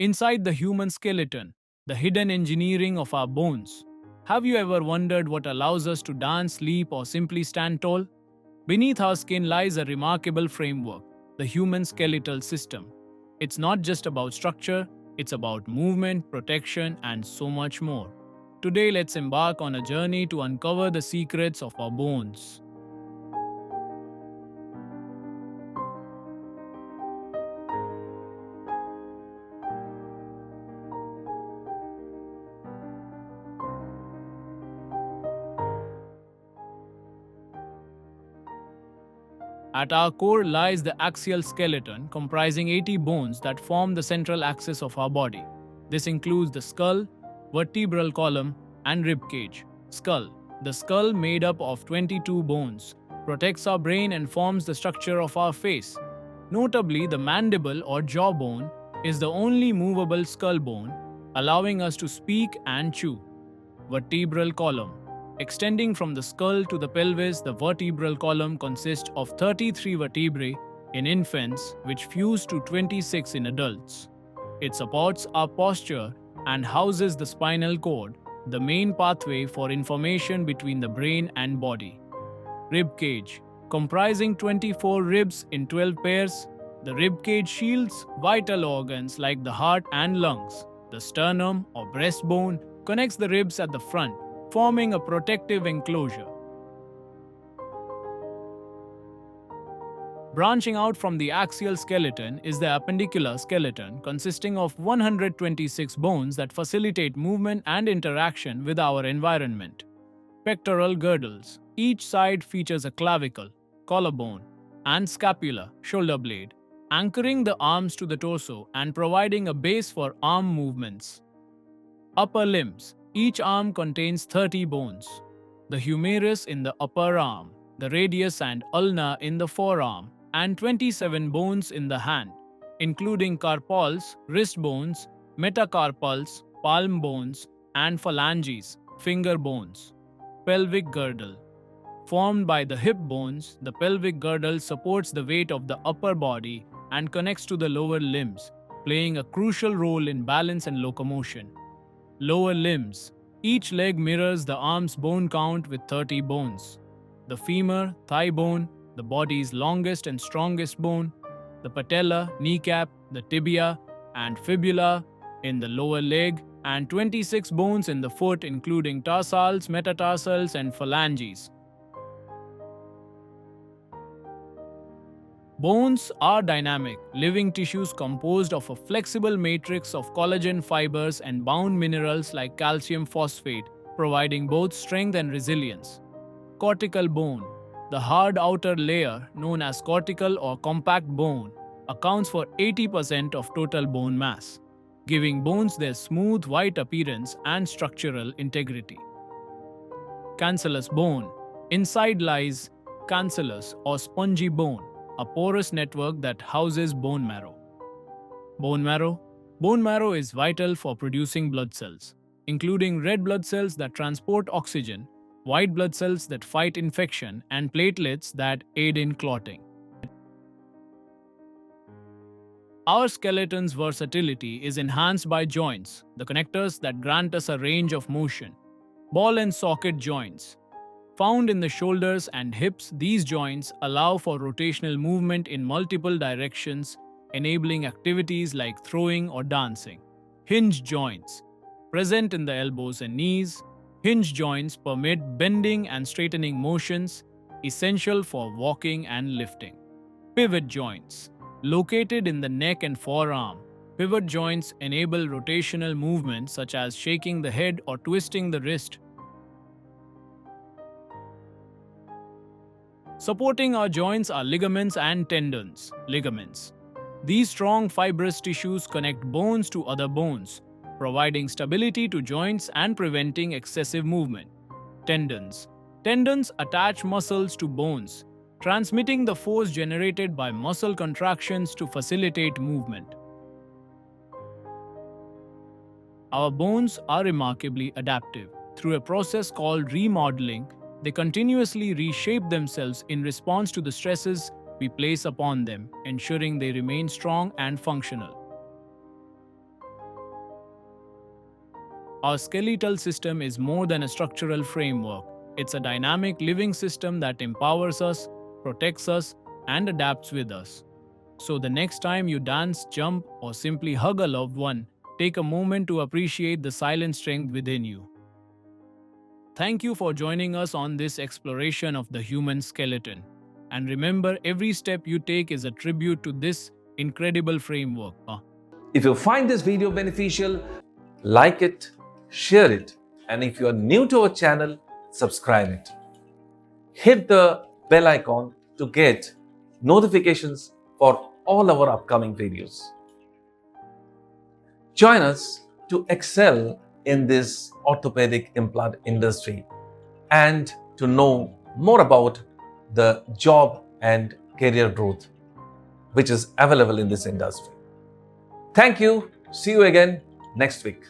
Inside the human skeleton, the hidden engineering of our bones. Have you ever wondered what allows us to dance, leap, or simply stand tall? Beneath our skin lies a remarkable framework, the human skeletal system. It's not just about structure, it's about movement, protection, and so much more. Today, let's embark on a journey to uncover the secrets of our bones. At our core lies the axial skeleton, comprising 80 bones that form the central axis of our body. This includes the skull, vertebral column, and rib cage. Skull. The skull, made up of 22 bones, protects our brain and forms the structure of our face. Notably, the mandible or jawbone is the only movable skull bone, allowing us to speak and chew. Vertebral column. Extending from the skull to the pelvis, the vertebral column consists of 33 vertebrae in infants, which fuse to 26 in adults. It supports our posture and houses the spinal cord, the main pathway for information between the brain and body. Rib cage. Comprising 24 ribs in 12 pairs, the rib cage shields vital organs like the heart and lungs. The sternum or breastbone connects the ribs at the front, forming a protective enclosure. Branching out from the axial skeleton is the appendicular skeleton, consisting of 126 bones that facilitate movement and interaction with our environment. Pectoral girdles. Each side features a clavicle, collarbone, and scapula, shoulder blade, anchoring the arms to the torso and providing a base for arm movements. Upper limbs. Each arm contains 30 bones. The humerus in the upper arm, the radius and ulna in the forearm, and 27 bones in the hand, including carpals, wrist bones, metacarpals, palm bones, and phalanges, finger bones. Pelvic girdle. Formed by the hip bones, the pelvic girdle supports the weight of the upper body and connects to the lower limbs, playing a crucial role in balance and locomotion. Lower limbs. Each leg mirrors the arm's bone count with 30 bones. The femur, thigh bone, the body's longest and strongest bone, the patella, kneecap, the tibia, and fibula in the lower leg, and 26 bones in the foot, including tarsals, metatarsals, and phalanges. Bones are dynamic, living tissues composed of a flexible matrix of collagen fibers and bound minerals like calcium phosphate, providing both strength and resilience. Cortical bone. The hard outer layer, known as cortical or compact bone, accounts for 80% of total bone mass, giving bones their smooth white appearance and structural integrity. Cancellous bone. Inside lies cancellous or spongy bone, a porous network that houses bone marrow. Bone marrow. Bone marrow is vital for producing blood cells, including red blood cells that transport oxygen, white blood cells that fight infection, and platelets that aid in clotting. Our skeleton's versatility is enhanced by joints, the connectors that grant us a range of motion. Ball and socket joints. Found in the shoulders and hips, these joints allow for rotational movement in multiple directions, enabling activities like throwing or dancing. Hinge joints. Present in the elbows and knees, hinge joints permit bending and straightening motions, essential for walking and lifting. Pivot joints. Located in the neck and forearm, pivot joints enable rotational movements such as shaking the head or twisting the wrist. Supporting our joints are ligaments and tendons. Ligaments. These strong fibrous tissues connect bones to other bones, providing stability to joints and preventing excessive movement. Tendons. Tendons attach muscles to bones, transmitting the force generated by muscle contractions to facilitate movement. Our bones are remarkably adaptive. Through a process called remodeling, they continuously reshape themselves in response to the stresses we place upon them, ensuring they remain strong and functional. Our skeletal system is more than a structural framework. It's a dynamic living system that empowers us, protects us, and adapts with us. So the next time you dance, jump, or simply hug a loved one, take a moment to appreciate the silent strength within you. Thank you for joining us on this exploration of the human skeleton. And remember, every step you take is a tribute to this incredible framework. If you find this video beneficial, like it, share it, and if you are new to our channel, subscribe it. Hit the bell icon to get notifications for all our upcoming videos. Join us to excel in this orthopedic implant industry and to know more about the job and career growth which is available in this industry. Thank you. See you again next week.